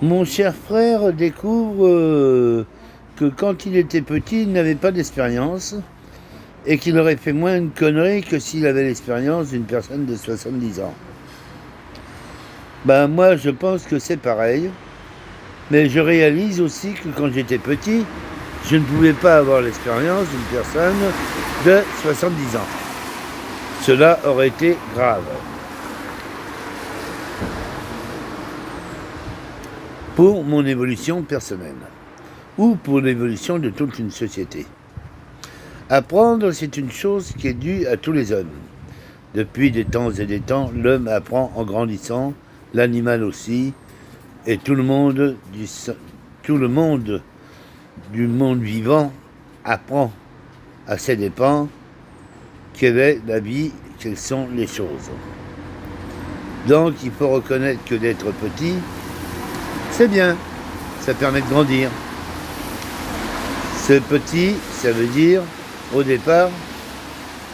Mon cher frère découvre que quand il était petit, il n'avait pas d'expérience et qu'il aurait fait moins de conneries que s'il avait l'expérience d'une personne de 70 ans. Ben moi, je pense que c'est pareil, mais je réalise aussi que quand j'étais petit, je ne pouvais pas avoir l'expérience d'une personne de 70 ans. Cela aurait été grave. Pour mon évolution personnelle ou pour l'évolution de toute une société. Apprendre, c'est une chose qui est due à tous les hommes. Depuis des temps et des temps, l'homme apprend en grandissant, l'animal aussi, et tout le monde du monde vivant apprend à ses dépens quelle est la vie, quelles sont les choses. Donc il faut reconnaître que d'être petit, c'est bien, ça permet de grandir. Ce petit, ça veut dire, au départ,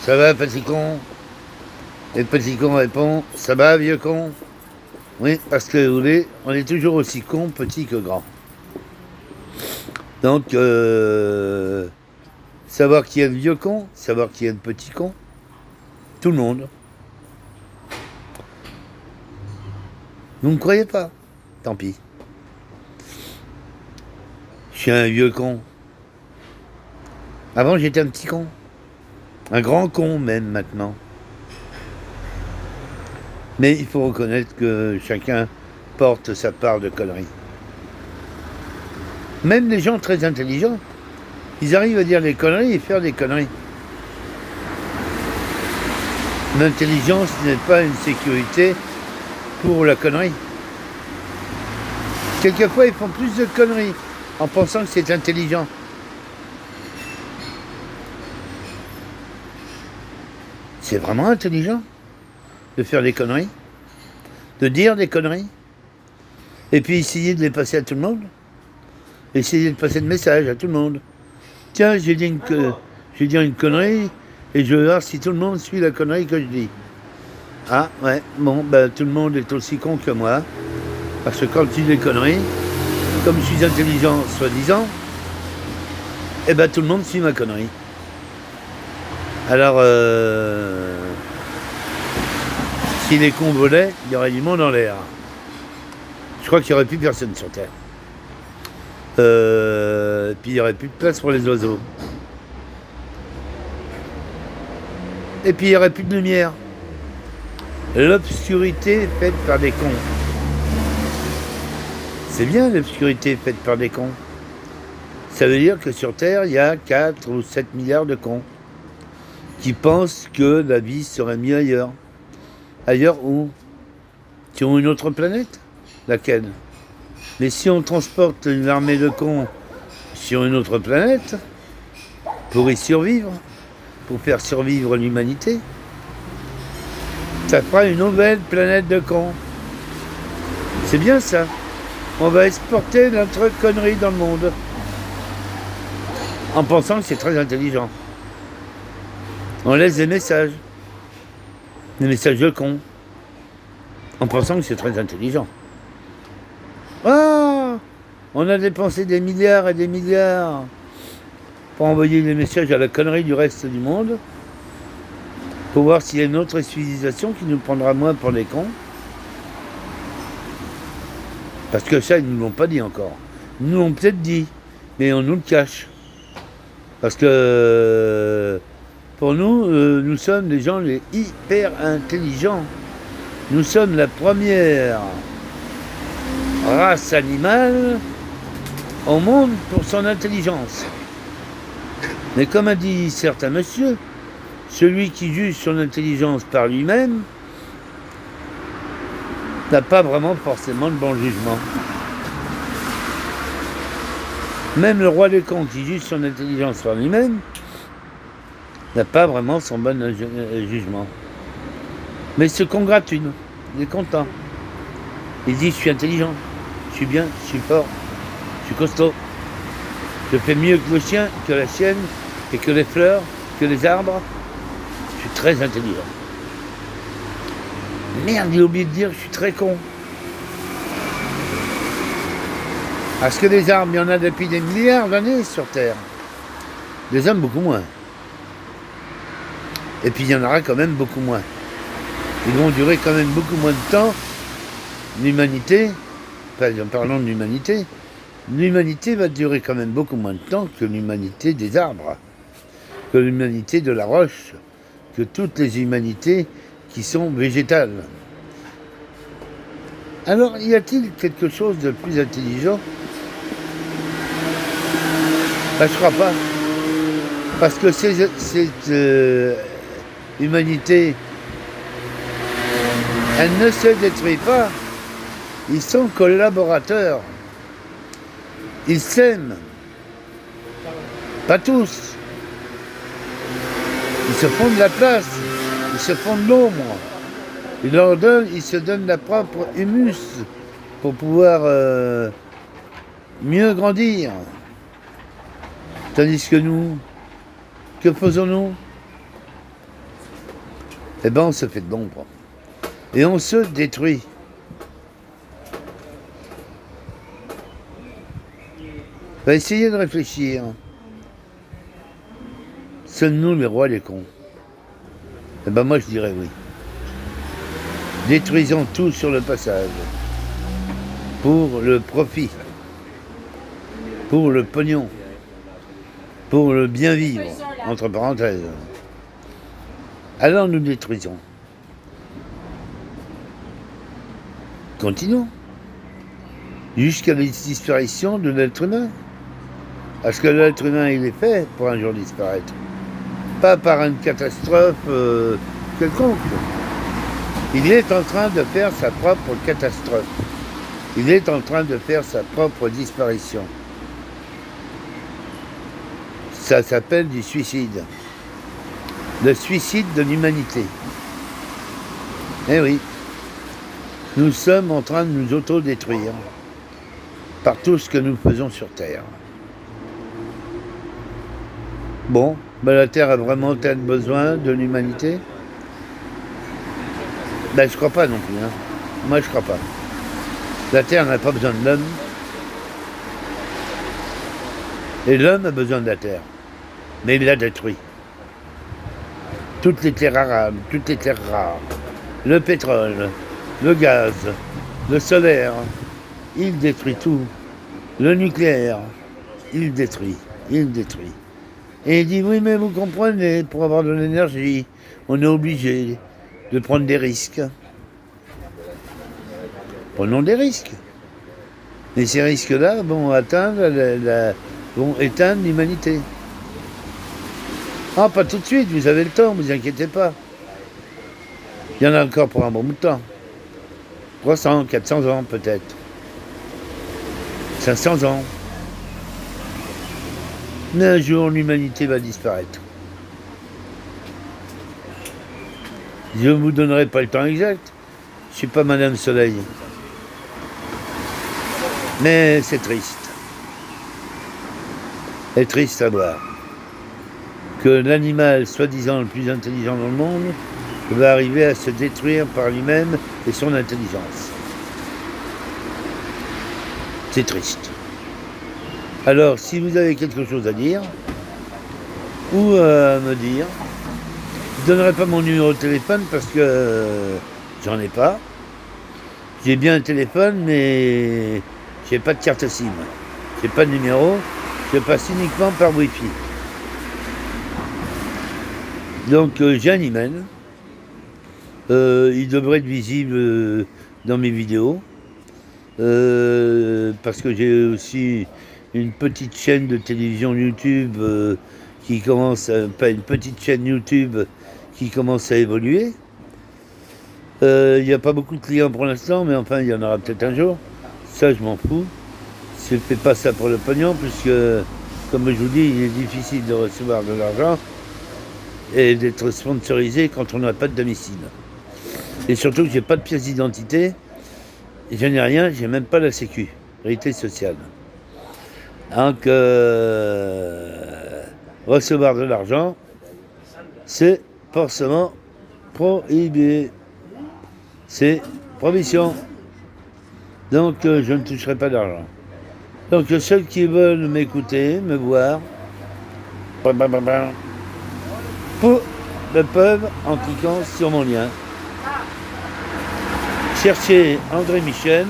ça va petit con? Et le petit con répond, ça va vieux con? Oui, parce que vous voulez, on est toujours aussi con, petit que grand. Donc, savoir qui est le vieux con, savoir qui est le petit con, tout le monde. Vous ne me croyez pas? Tant pis. Je suis un vieux con. Avant, j'étais un petit con. Un grand con, même, maintenant. Mais il faut reconnaître que chacun porte sa part de conneries. Même les gens très intelligents, ils arrivent à dire des conneries et faire des conneries. L'intelligence n'est pas une sécurité pour la connerie. Quelquefois, ils font plus de conneries en pensant que c'est intelligent. C'est vraiment intelligent de faire des conneries, de dire des conneries, et puis essayer de les passer à tout le monde, essayer de passer le message à tout le monde. Tiens, j'ai dit une connerie, et je vais voir si tout le monde suit la connerie que je dis. Ah, ouais, bon, ben tout le monde est aussi con que moi, parce que quand je dis des conneries, comme je suis intelligent, soi-disant, eh ben tout le monde suit ma connerie. Alors, si les cons volaient, il y aurait du monde en l'air. Je crois qu'il n'y aurait plus personne sur Terre. Puis il n'y aurait plus de place pour les oiseaux. Et puis il n'y aurait plus de lumière. L'obscurité faite par des cons. C'est bien l'obscurité faite par des cons. Ça veut dire que sur Terre, il y a 4 ou 7 milliards de cons qui pensent que la vie serait mieux ailleurs. Ailleurs où? Sur une autre planète? Laquelle? Mais si on transporte une armée de cons sur une autre planète, pour y survivre, pour faire survivre l'humanité, ça fera une nouvelle planète de cons. C'est bien ça. On va exporter notre connerie dans le monde. En pensant que c'est très intelligent. On laisse des messages de cons, en pensant que c'est très intelligent. Ah, on a dépensé des milliards et des milliards pour envoyer des messages à la connerie du reste du monde, pour voir s'il y a une autre civilisation qui nous prendra moins pour des cons. Parce que ça, ils ne nous l'ont pas dit encore. Ils nous l'ont peut-être dit, mais on nous le cache. Parce que pour nous, nous sommes des gens les hyper intelligents. Nous sommes la première race animale au monde pour son intelligence. Mais comme a dit certains messieurs, celui qui juge son intelligence par lui-même n'a pas vraiment forcément de bon jugement. Même le roi des cons qui juge son intelligence par lui-même n'a pas vraiment son bon jugement. Mais il se congratule, il est content. Il dit, je suis intelligent, je suis bien, je suis fort, je suis costaud. Je fais mieux que le chien, que la chienne, et que les fleurs, que les arbres. Je suis très intelligent. Merde, j'ai oublié de dire, je suis très con. Est-ce que des arbres, il y en a depuis des milliards d'années sur Terre? Des hommes, beaucoup moins. Et puis il y en aura quand même beaucoup moins. Ils vont durer quand même beaucoup moins de temps. L'humanité, en parlant de l'humanité va durer quand même beaucoup moins de temps que l'humanité des arbres, que l'humanité de la roche, que toutes les humanités qui sont végétales. Alors, y a-t-il quelque chose de plus intelligent? Ben, je crois pas. Parce que cette humanité, elle ne se détruit pas. Ils sont collaborateurs. Ils s'aiment. Pas tous. Ils se font de la place. Ils se font de l'ombre. Ils se donnent la propre humus pour pouvoir mieux grandir. Tandis que nous, que faisons-nous? Eh bien, on se fait de l'ombre. Et on se détruit. Va essayer de réfléchir. Sommes-nous les rois des cons? Eh ben moi je dirais oui. Détruisons tout sur le passage. Pour le profit. Pour le pognon. Pour le bien vivre, entre parenthèses. Alors nous détruisons. Continuons. Jusqu'à la disparition de l'être humain. Parce que l'être humain, il est fait pour un jour disparaître. Pas par une catastrophe quelconque. Il est en train de faire sa propre catastrophe. Il est en train de faire sa propre disparition. Ça s'appelle du suicide. Le suicide de l'humanité. Eh oui. Nous sommes en train de nous autodétruire par tout ce que nous faisons sur Terre. Bon, ben la Terre a vraiment tel besoin de l'humanité? Ben je crois pas non plus. Hein. Moi je crois pas. La Terre n'a pas besoin de l'homme. Et l'homme a besoin de la Terre. Mais il la détruit. Toutes les terres arables, toutes les terres rares, le pétrole, le gaz, le solaire, il détruit tout. Le nucléaire, il détruit. Et il dit, oui, mais vous comprenez, pour avoir de l'énergie, on est obligé de prendre des risques. Prenons des risques. Et ces risques-là vont vont éteindre l'humanité. Ah, pas tout de suite, vous avez le temps, ne vous inquiétez pas. Il y en a encore pour un bon bout de temps. 300, 400 ans peut-être. 500 ans. Mais un jour, l'humanité va disparaître. Je ne vous donnerai pas le temps exact. Je ne suis pas Madame Soleil. Mais c'est triste. C'est triste à voir. Que l'animal, soi-disant le plus intelligent dans le monde, va arriver à se détruire par lui-même et son intelligence. C'est triste. Alors, si vous avez quelque chose à dire, ou à me dire, je ne donnerai pas mon numéro de téléphone parce que j'en ai pas. J'ai bien un téléphone, mais j'ai pas de carte SIM. J'ai pas de numéro, je passe uniquement par Wi-Fi. Donc j'ai un email. Il devrait être visible dans mes vidéos. Parce que j'ai aussi une petite chaîne de télévision YouTube qui commence pas une petite chaîne YouTube qui commence à évoluer. Il n'y a pas beaucoup de clients pour l'instant, mais enfin il y en aura peut-être un jour. Ça je m'en fous. Je ne fais pas ça pour le pognon, puisque comme je vous dis, il est difficile de recevoir de l'argent et d'être sponsorisé quand on n'a pas de domicile. Et surtout que j'ai pas de pièce d'identité, je n'ai rien, j'ai même pas la sécurité sociale. Donc recevoir de l'argent, c'est forcément prohibé. C'est prohibition. Donc je ne toucherai pas d'argent. Donc ceux qui veulent m'écouter, me voir, le peuvent en cliquant sur mon lien. Cherchez André Michel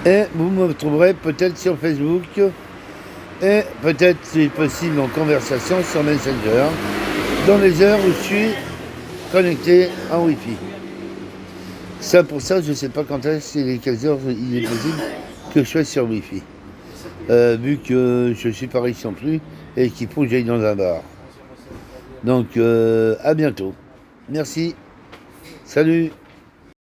et vous me trouverez peut-être sur Facebook et peut-être si possible en conversation sur Messenger dans les heures où je suis connecté en Wi-Fi. Ça pour ça je ne sais pas quand est-ce et quelles heures il est possible que je sois sur Wi-Fi. Vu que je suis pas riche non plus et qu'il faut que j'aille dans un bar. Donc à bientôt. Merci. Salut.